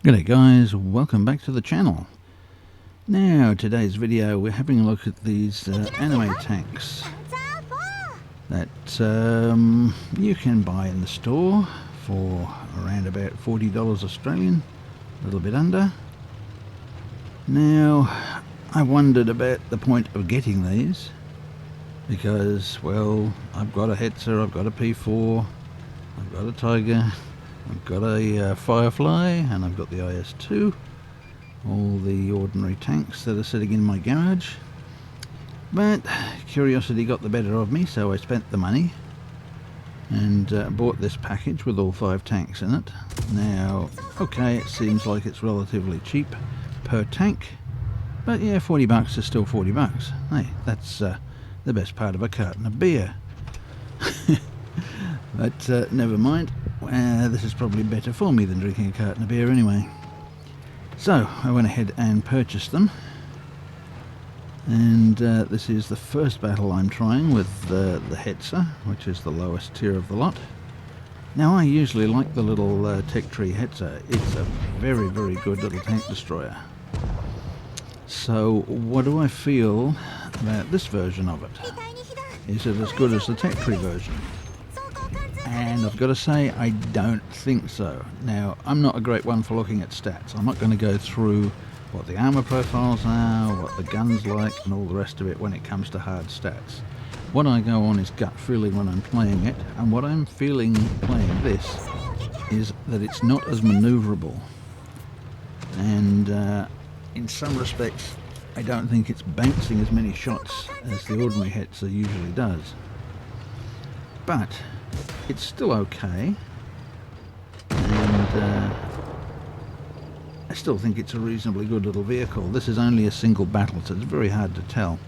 G'day guys, welcome back to the channel. Now today's video we're having a look at these anime tanks that you can buy in the store for around about $40 Australian, a little bit under. Now I wondered about the point of getting these because, well, I've got a Hetzer, I've got a P4, I've got a Tiger, I've got a Firefly, and I've got the IS-2, all the ordinary tanks that are sitting in my garage. But curiosity got the better of me, so I spent the money and bought this package with all 5 tanks in it. Now, okay, it seems like it's relatively cheap per tank, but yeah, 40 bucks is still 40 bucks. Hey, that's the best part of a carton of beer. But never mind. This is probably better for me than drinking a carton of beer anyway. So I went ahead and purchased them, and this is the first battle I'm trying with the Hetzer, which is the lowest tier of the lot. Now I usually like the little Tech Tree Hetzer. It's a very, very good little tank destroyer. So what do I feel about this version of it? Is it as good as the Tech Tree version? And I've got to say, I don't think so. Now, I'm not a great one for looking at stats. I'm not going to go through what the armor profiles are, what the gun's like, and all the rest of it when it comes to hard stats. What I go on is gut feeling when I'm playing it, and what I'm feeling playing this is that it's not as maneuverable. And in some respects, I don't think it's bouncing as many shots as the ordinary Hetzer usually does. But it's still okay, and I still think it's a reasonably good little vehicle. This is only a single battle, so it's very hard to tell.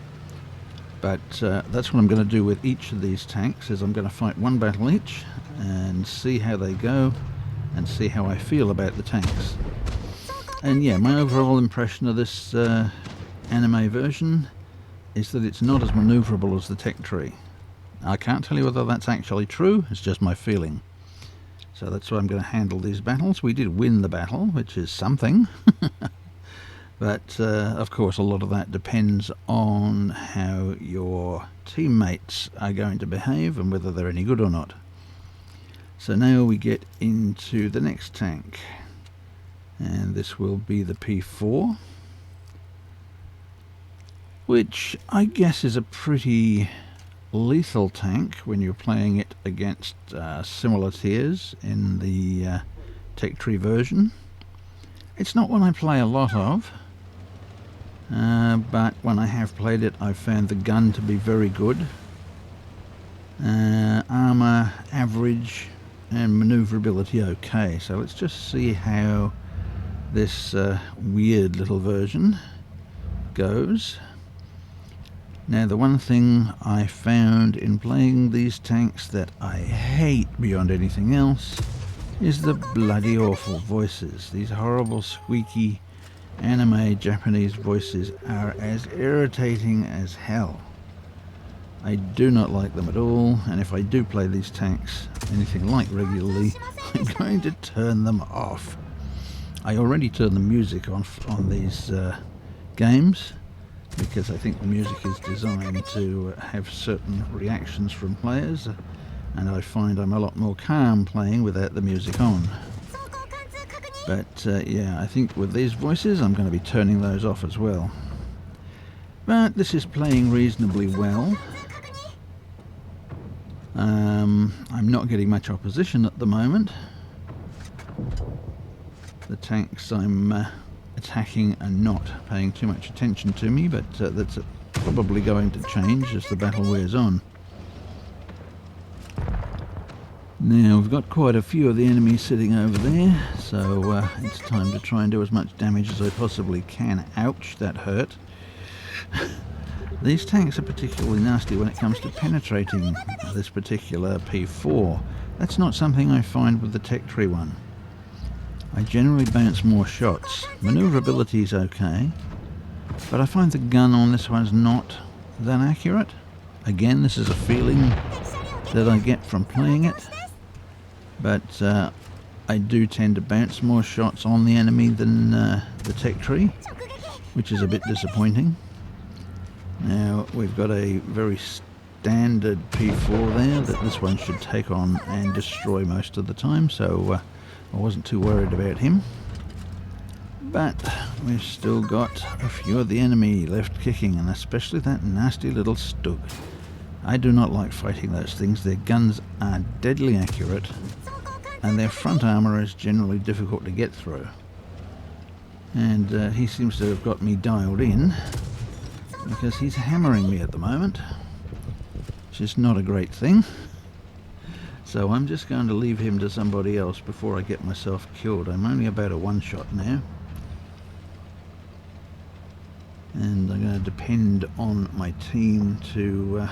But that's what I'm going to do with each of these tanks, is I'm going to fight one battle each and see how they go and see how I feel about the tanks. And yeah, my overall impression of this anime version is that it's not as maneuverable as the Tech Tree. I can't tell you whether that's actually true, it's just my feeling. So that's why I'm going to handle these battles. We did win the battle, which is something. But of course a lot of that depends on how your teammates are going to behave and whether they're any good or not. So now we get into the next tank, and this will be the P4, which I guess is a pretty lethal tank when you're playing it against similar tiers in the Tech Tree version. It's not one I play a lot of, but when I have played it I've found the gun to be very good, armor average, and maneuverability okay. So let's just see how this weird little version goes. Now, the one thing I found in playing these tanks that I hate beyond anything else is the bloody awful voices. These horrible squeaky anime Japanese voices are as irritating as hell. I do not like them at all, and if I do play these tanks anything like regularly, I'm going to turn them off. I already turn the music off on these games, because I think the music is designed to have certain reactions from players, and I find I'm a lot more calm playing without the music on. But yeah, I think with these voices I'm going to be turning those off as well. But this is playing reasonably well. I'm not getting much opposition at the moment. The tanks I'm attacking are not paying too much attention to me, but that's probably going to change as the battle wears on. Now we've got quite a few of the enemies sitting over there, so it's time to try and do as much damage as I possibly can. Ouch, that hurt. These tanks are particularly nasty when it comes to penetrating this particular P4. That's not something I find with the Tech Tree one. I generally bounce more shots. Maneuverability is okay, but I find the gun on this one's not that accurate. Again, this is a feeling that I get from playing it, but I do tend to bounce more shots on the enemy than the tech tree, which is a bit disappointing. Now we've got a very standard P4 there that this one should take on and destroy most of the time, so I wasn't too worried about him. But we've still got a few of the enemy left kicking, and especially that nasty little Stug. I do not like fighting those things. Their guns are deadly accurate, and their front armour is generally difficult to get through. And he seems to have got me dialed in, because he's hammering me at the moment, which is not a great thing. So I'm just going to leave him to somebody else before I get myself killed. I'm only about a one-shot now, and I'm going to depend on my team to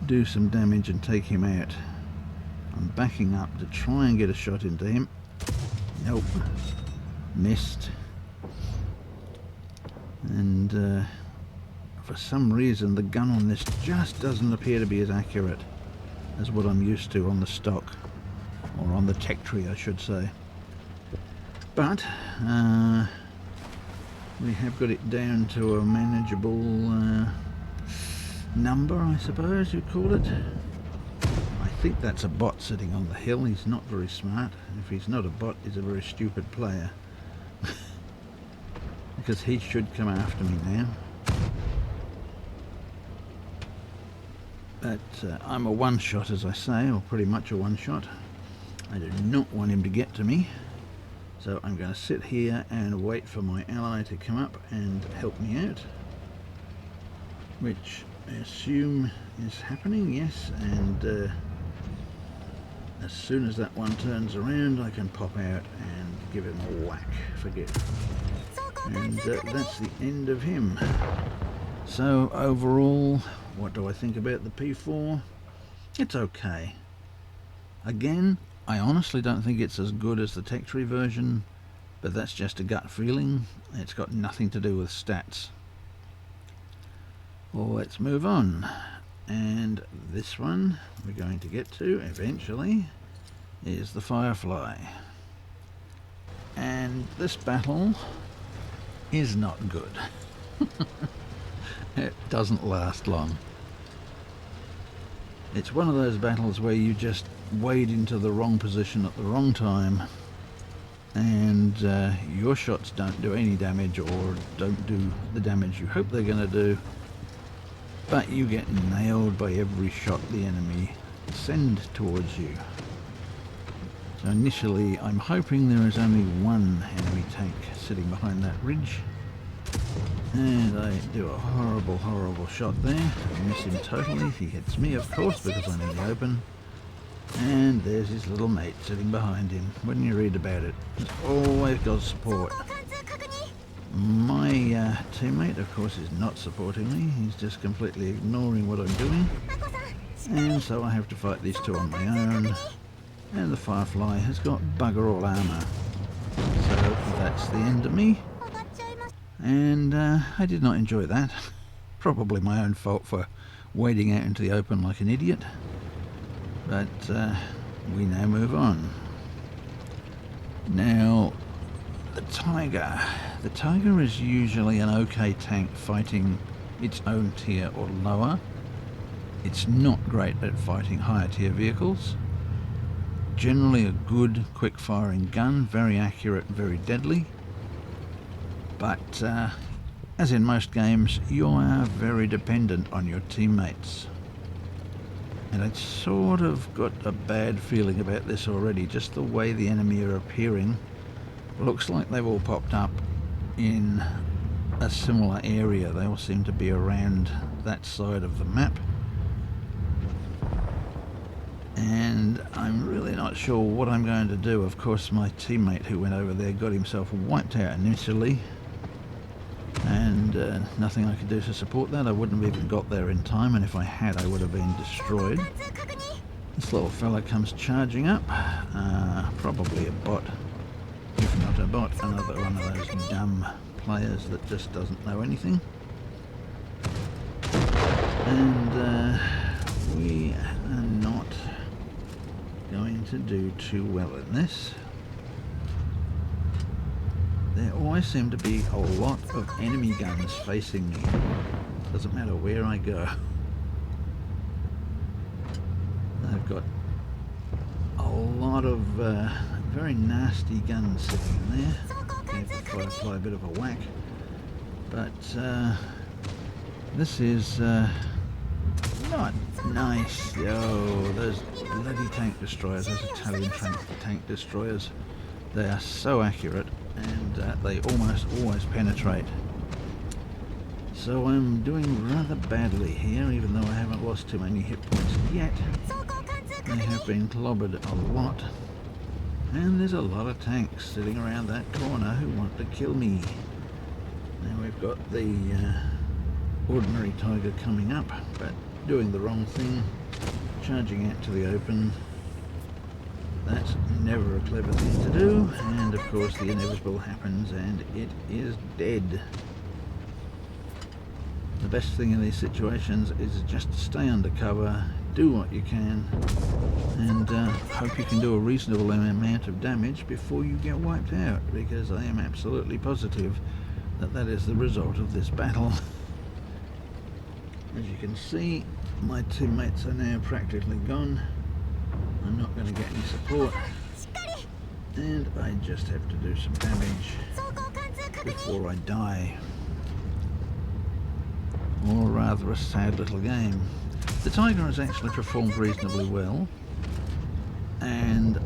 do some damage and take him out. I'm backing up to try and get a shot into him. Nope, missed. And for some reason the gun on this just doesn't appear to be as accurate as what I'm used to on the stock, or on the tech tree I should say. But we have got it down to a manageable number, I suppose you'd call it. I think that's a bot sitting on the hill. He's not very smart. If he's not a bot, he's a very stupid player. Because he should come after me now. But I'm a one-shot, as I say, or pretty much a one-shot. I do not want him to get to me. So I'm going to sit here and wait for my ally to come up and help me out. Which I assume is happening, yes. And as soon as that one turns around, I can pop out and give him a whack. Forget. And that's the end of him. So overall, what do I think about the P4? It's okay. Again, I honestly don't think it's as good as the tech tree version, but that's just a gut feeling. It's got nothing to do with stats. Well, let's move on. And this one we're going to get to eventually is the Firefly. And this battle is not good. It doesn't last long. It's one of those battles where you just wade into the wrong position at the wrong time, and your shots don't do any damage, or don't do the damage you hope they're going to do, but you get nailed by every shot the enemy send towards you. So initially I'm hoping there is only one enemy tank sitting behind that ridge, and I do a horrible, horrible shot there. I miss him totally. He hits me, of course, because I'm in the open. And there's his little mate sitting behind him. When you read about it, he's always got support. My teammate, of course, is not supporting me. He's just completely ignoring what I'm doing. And so I have to fight these two on my own. And the Firefly has got bugger all armour. So that's the end of me. And I did not enjoy that. Probably my own fault for wading out into the open like an idiot. But we now move on. Now, the Tiger. The Tiger is usually an okay tank fighting its own tier or lower. It's not great at fighting higher tier vehicles. Generally a good, quick-firing gun, very accurate, very deadly. But, as in most games, you are very dependent on your teammates. And I'd sort of got a bad feeling about this already, just the way the enemy are appearing. Looks like they've all popped up in a similar area. They all seem to be around that side of the map. And I'm really not sure what I'm going to do. Of course, my teammate who went over there got himself wiped out initially. And nothing I could do to support that. I wouldn't have even got there in time, and if I had, I would have been destroyed. This little fella comes charging up. Probably a bot. If not a bot, another one of those dumb players that just doesn't know anything. And we are not going to do too well in this. There always seem to be a lot of enemy guns facing me. Doesn't matter where I go. They've got a lot of very nasty guns sitting in there. Okay, if I apply a bit of a whack. But this is not nice. Oh, those bloody tank destroyers, those Italian tank destroyers, they are so accurate, and they almost always penetrate. So I'm doing rather badly here, even though I haven't lost too many hit points yet. I have been clobbered a lot, and there's a lot of tanks sitting around that corner who want to kill me. Now we've got the ordinary tiger coming up, but doing the wrong thing, charging out to the open. That's never a clever thing to do, and of course the inevitable happens and it is dead. The best thing in these situations is just to stay undercover, do what you can, and hope you can do a reasonable amount of damage before you get wiped out, because I am absolutely positive that that is the result of this battle. As you can see, my teammates are now practically gone. I'm not going to get any support, and I just have to do some damage before I die. Or rather a sad little game. The Tiger has actually performed reasonably well, and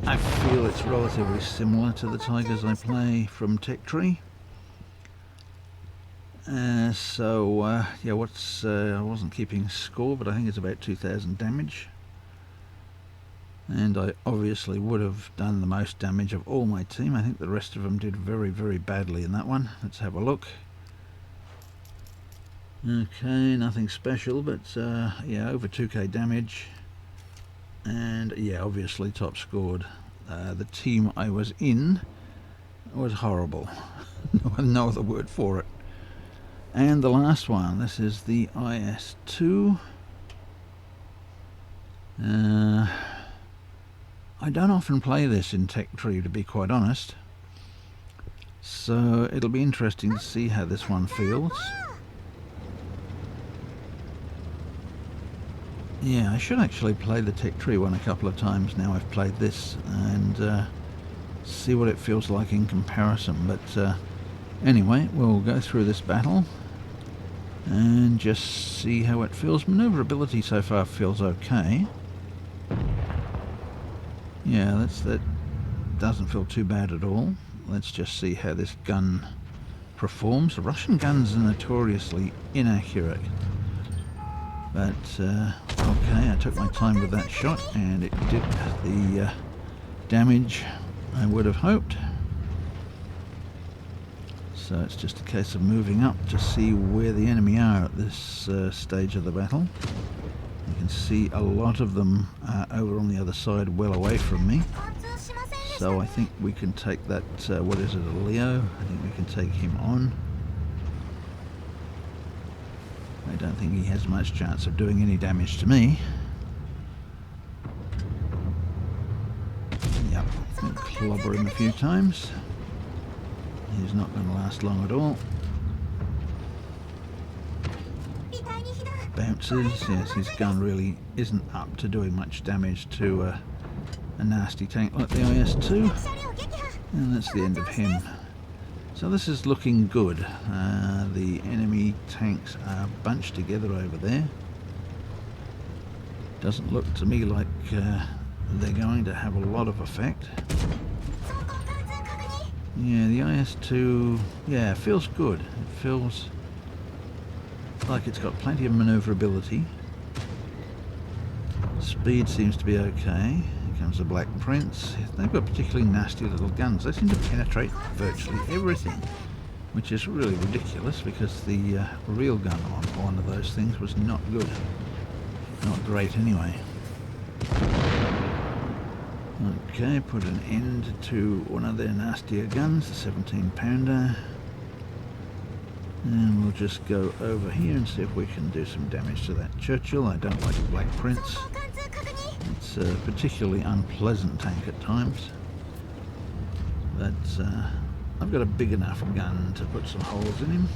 I feel it's relatively similar to the Tigers I play from Tech Tree. Yeah, I wasn't keeping score, but I think it's about 2,000 damage. And I obviously would have done the most damage of all my team. I think the rest of them did very, very badly in that one. Let's have a look. Okay, nothing special, but yeah, over 2k damage. And yeah, obviously top scored. The team I was in was horrible. No other word for it. And the last one, this is the IS-2. I don't often play this in Tech Tree, to be quite honest, so it'll be interesting to see how this one feels. Yeah, I should actually play the Tech Tree one a couple of times now I've played this, and see what it feels like in comparison. But anyway, we'll go through this battle and just see how it feels. Maneuverability so far feels okay. Yeah, that doesn't feel too bad at all. Let's just see how this gun performs. Russian guns are notoriously inaccurate, but okay, I took my time with that shot and it did the damage I would have hoped. So it's just a case of moving up to see where the enemy are at this stage of the battle. You can see a lot of them over on the other side, well away from me. So I think we can take that, what is it, a Leo? I think we can take him on. I don't think he has much chance of doing any damage to me. Yep, we'll clobber him a few times. He's not going to last long at all. Bounces, yes, his gun really isn't up to doing much damage to a nasty tank like the IS-2, and that's the end of him. So this is looking good. The enemy tanks are bunched together over there. Doesn't look to me like they're going to have a lot of effect. Yeah, the IS-2, yeah, feels good. It feels like it's got plenty of maneuverability. Speed seems to be okay. Here comes the Black Prince. They've got particularly nasty little guns. They seem to penetrate virtually everything, which is really ridiculous because the real gun on one of those things was not good. Not great anyway. Okay, put an end to one of their nastier guns, the 17 pounder. And we'll just go over here and see if we can do some damage to that Churchill. I don't like the Black Prince. It's a particularly unpleasant tank at times. But I've got a big enough gun to put some holes in him.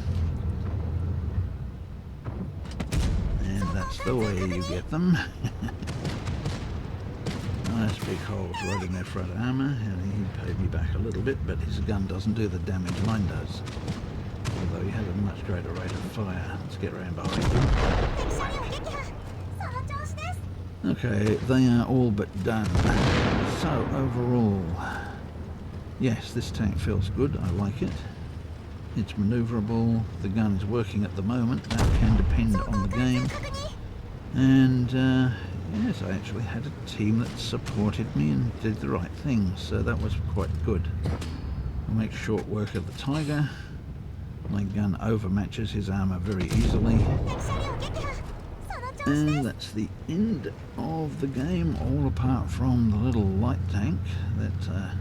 And that's the way you get them. Nice big holes right in their front armour, and he paid me back a little bit, but his gun doesn't do the damage mine does. Although he has a much greater rate of fire. Let's get around behind him. Okay, they are all but done. So overall, yes, this tank feels good. I like it. It's manoeuvrable. The gun is working at the moment. That can depend on the game. And yes, I actually had a team that supported me and did the right thing, so that was quite good. I'll make short work of the Tiger. My gun overmatches his armour very easily. And that's the end of the game, all apart from the little light tank that,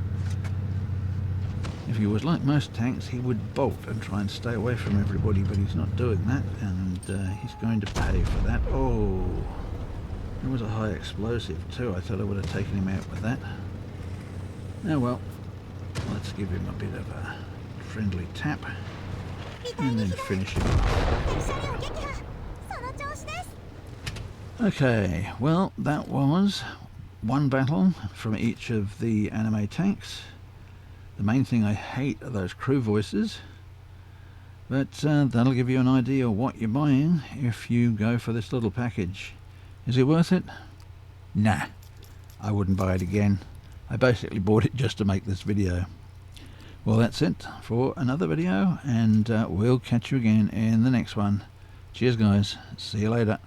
if he was like most tanks, he would bolt and try and stay away from everybody, but he's not doing that, and he's going to pay for that. Oh, it was a high explosive too. I thought I would have taken him out with that. Oh well, let's give him a bit of a friendly tap and then finish him off. Okay, well, that was one battle from each of the anime tanks. The main thing I hate are those crew voices, but that'll give you an idea of what you're buying if you go for this little package. Is it worth it? Nah, I wouldn't buy it again. I basically bought it just to make this video. Well, that's it for another video, and we'll catch you again in the next one. Cheers guys, see you later.